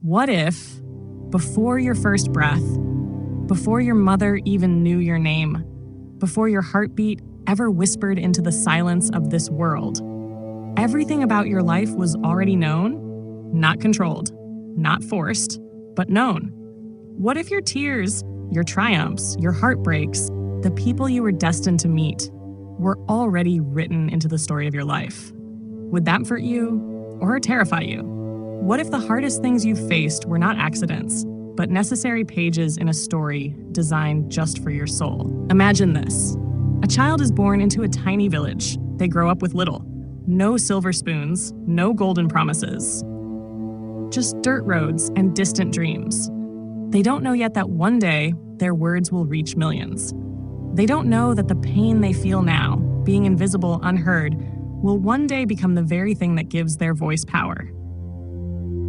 What if, before your first breath, before your mother even knew your name, before your heartbeat ever whispered into the silence of this world, everything about your life was already known, not controlled, not forced, but known? What if your tears, your triumphs, your heartbreaks, the people you were destined to meet, were already written into the story of your life? Would that hurt you or terrify you? What if the hardest things you faced were not accidents, but necessary pages in a story designed just for your soul? Imagine this. A child is born into a tiny village. They grow up with little. No silver spoons, no golden promises. Just dirt roads and distant dreams. They don't know yet that one day their words will reach millions. They don't know that the pain they feel now, being invisible, unheard, will one day become the very thing that gives their voice power.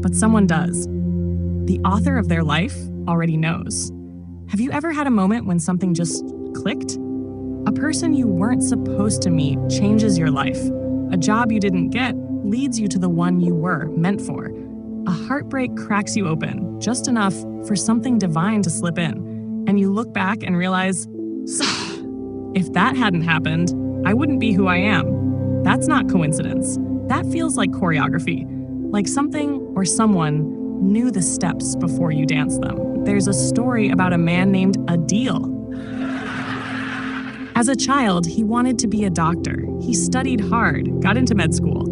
But someone does. The author of their life already knows. Have you ever had a moment when something just clicked? A person you weren't supposed to meet changes your life. A job you didn't get leads you to the one you were meant for. A heartbreak cracks you open, just enough for something divine to slip in. And you look back and realize, if that hadn't happened, I wouldn't be who I am. That's not coincidence. That feels like choreography. Like something or someone knew the steps before you danced them. There's a story about a man named Adil. As a child, he wanted to be a doctor. He studied hard, got into med school.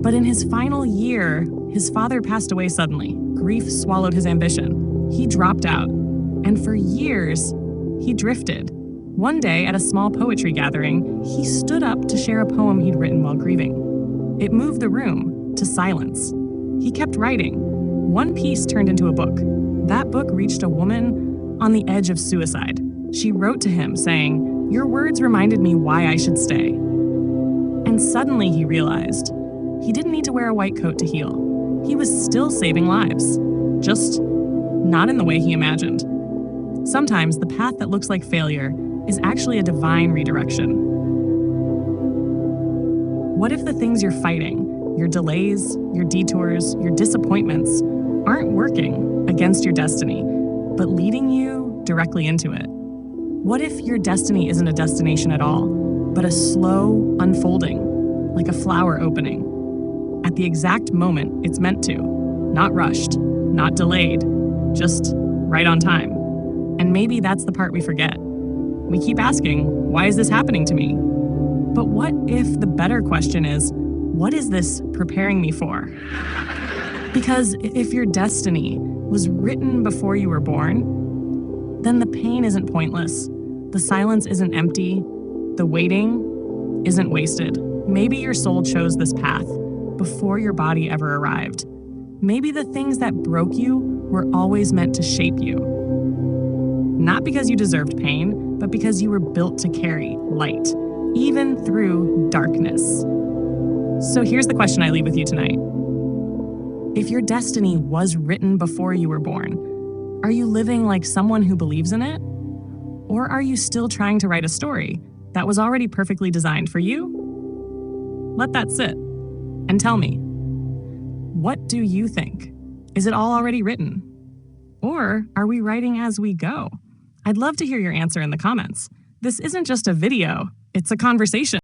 But in his final year, his father passed away suddenly. Grief swallowed his ambition. He dropped out. And for years, he drifted. One day, at a small poetry gathering, he stood up to share a poem he'd written while grieving. It moved the room to silence. He kept writing. One piece turned into a book. That book reached a woman on the edge of suicide. She wrote to him saying, "Your words reminded me why I should stay." And suddenly he realized he didn't need to wear a white coat to heal. He was still saving lives, just not in the way he imagined. Sometimes the path that looks like failure is actually a divine redirection. What if the things you're fighting, your delays, your detours, your disappointments, aren't working against your destiny, but leading you directly into it? What if your destiny isn't a destination at all, but a slow unfolding, like a flower opening, at the exact moment it's meant to, not rushed, not delayed, just right on time? And maybe that's the part we forget. We keep asking, why is this happening to me? But what if the better question is, what is this preparing me for? Because if your destiny was written before you were born, then the pain isn't pointless. The silence isn't empty. The waiting isn't wasted. Maybe your soul chose this path before your body ever arrived. Maybe the things that broke you were always meant to shape you. Not because you deserved pain, but because you were built to carry light, even through darkness. So here's the question I leave with you tonight. If your destiny was written before you were born, are you living like someone who believes in it? Or are you still trying to write a story that was already perfectly designed for you? Let that sit and tell me, what do you think? Is it all already written? Or are we writing as we go? I'd love to hear your answer in the comments. This isn't just a video, it's a conversation.